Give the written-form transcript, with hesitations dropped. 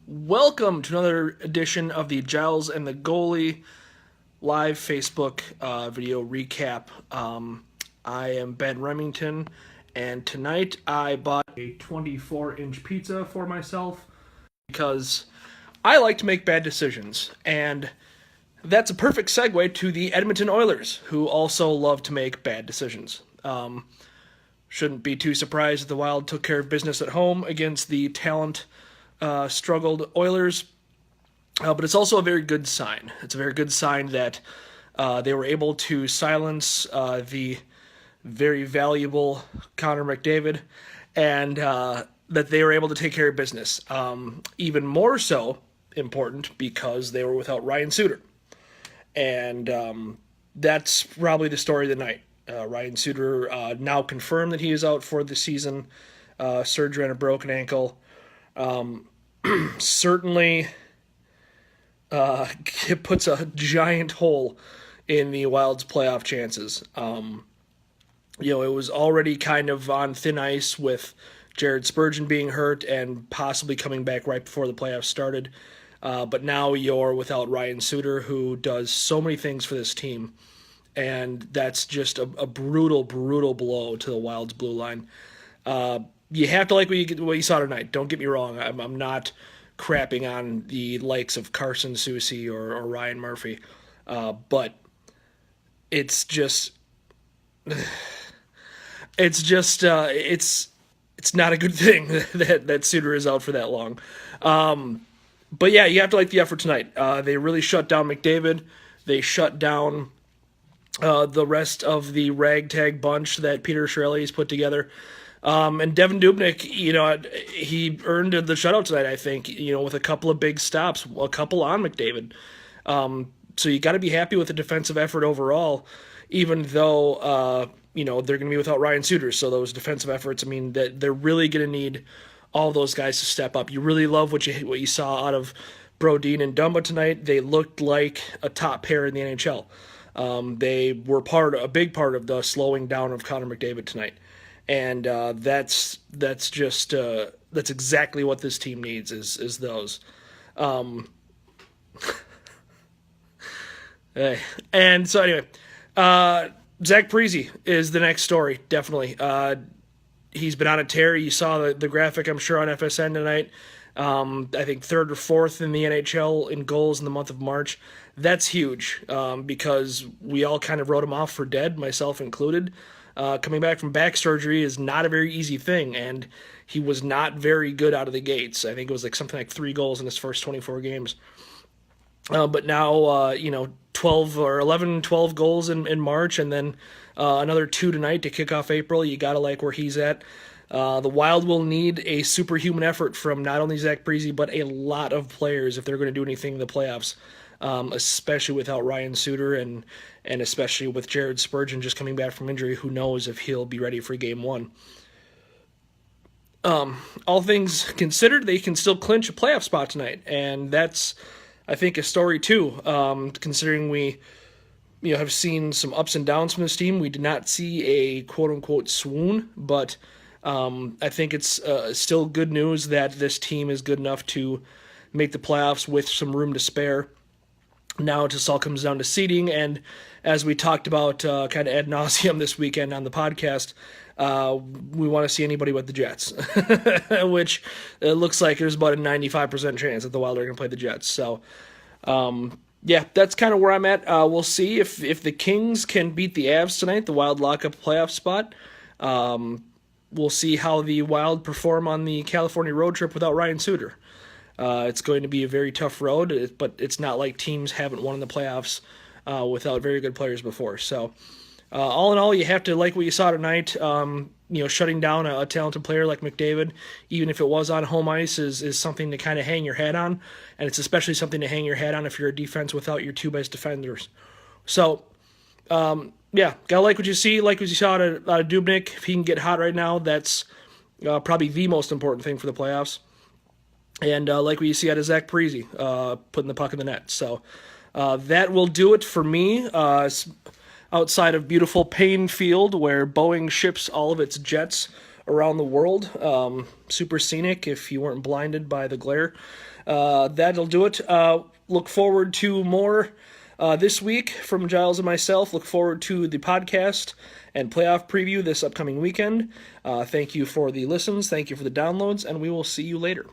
Welcome to another edition of the Giles and the Goalie live Facebook video recap. I am Ben Remington, and tonight I bought a 24-inch pizza for myself because I like to make bad decisions, and that's a perfect segue to the Edmonton Oilers, who also love to make bad decisions. Shouldn't be too surprised that the Wild took care of business at home against the struggled Oilers, but it's also a very good sign. It's a very good sign that they were able to silence the very valuable Connor McDavid, and that they were able to take care of business. Even more so important because they were without Ryan Suter, and that's probably the story of the night. Ryan Suter now confirmed that he is out for the season. Surgery on a broken ankle. Certainly it puts a giant hole in the Wild's playoff chances. It was already kind of on thin ice with Jared Spurgeon being hurt and possibly coming back right before the playoffs started. But now you're without Ryan Suter, who does so many things for this team. And that's just a brutal, brutal blow to the Wild's blue line. You have to like what you saw tonight. Don't get me wrong. I'm not crapping on the likes of Carson Soucy or Ryan Murphy, but it's not a good thing that Suter is out for that long. But yeah, you have to like the effort tonight. They really shut down McDavid. They shut down the rest of the ragtag bunch that Peter Chiarelli's put together. And Devin Dubnyk, he earned the shutout tonight, I think, with a couple of big stops, a couple on McDavid. So you got to be happy with the defensive effort overall, even though, they're going to be without Ryan Suter. So those defensive efforts, that they're really going to need all those guys to step up. You really love what you saw out of Brodin and Dumba tonight. They looked like a top pair in the NHL. They were a big part of the slowing down of Connor McDavid tonight. And that's exactly what this team needs is those. And so anyway, Zach Parise is the next story, definitely. He's been on a tear. You saw the graphic, I'm sure, on FSN tonight. I think third or fourth in the NHL in goals in the month of March. That's huge because we all kind of wrote him off for dead, myself included. Coming back from back surgery is not a very easy thing, and he was not very good out of the gates. I think it was something like 3 goals in his first 24 games. But now, 12 or 11, 12 goals in March, and then another 2 tonight to kick off April. You got to like where he's at. The Wild will need a superhuman effort from not only Zach Parise, but a lot of players if they're going to do anything in the playoffs, especially without Ryan Suter and especially with Jared Spurgeon just coming back from injury. Who knows if he'll be ready for Game 1. All things considered, they can still clinch a playoff spot tonight, and that's, I think, a story too, considering we have seen some ups and downs from this team. We did not see a quote-unquote swoon, but I think it's still good news that this team is good enough to make the playoffs with some room to spare. Now it just all comes down to seeding, and as we talked about kind of ad nauseum this weekend on the podcast, we want to see anybody but the Jets, which it looks like there's about a 95% chance that the Wild are going to play the Jets. So, that's kind of where I'm at. We'll see if the Kings can beat the Avs tonight, the Wild lock up a playoff spot. We'll see how the Wild perform on the California road trip without Ryan Suter. It's going to be a very tough road, but it's not like teams haven't won in the playoffs without very good players before. So, all in all, you have to like what you saw tonight. Shutting down a talented player like McDavid, even if it was on home ice, is something to kind of hang your hat on, and it's especially something to hang your hat on if you're a defense without your 2 best defenders. So, gotta like what you see, like what you saw out of Dubnyk. If he can get hot right now, that's probably the most important thing for the playoffs. And like what you see out of Zach Parise, putting the puck in the net. So that will do it for me. Outside of beautiful Payne Field, where Boeing ships all of its jets around the world. Super scenic if you weren't blinded by the glare. That'll do it. Look forward to more this week from Giles and myself. Look forward to the podcast and playoff preview this upcoming weekend. Thank you for the listens. Thank you for the downloads, and we will see you later.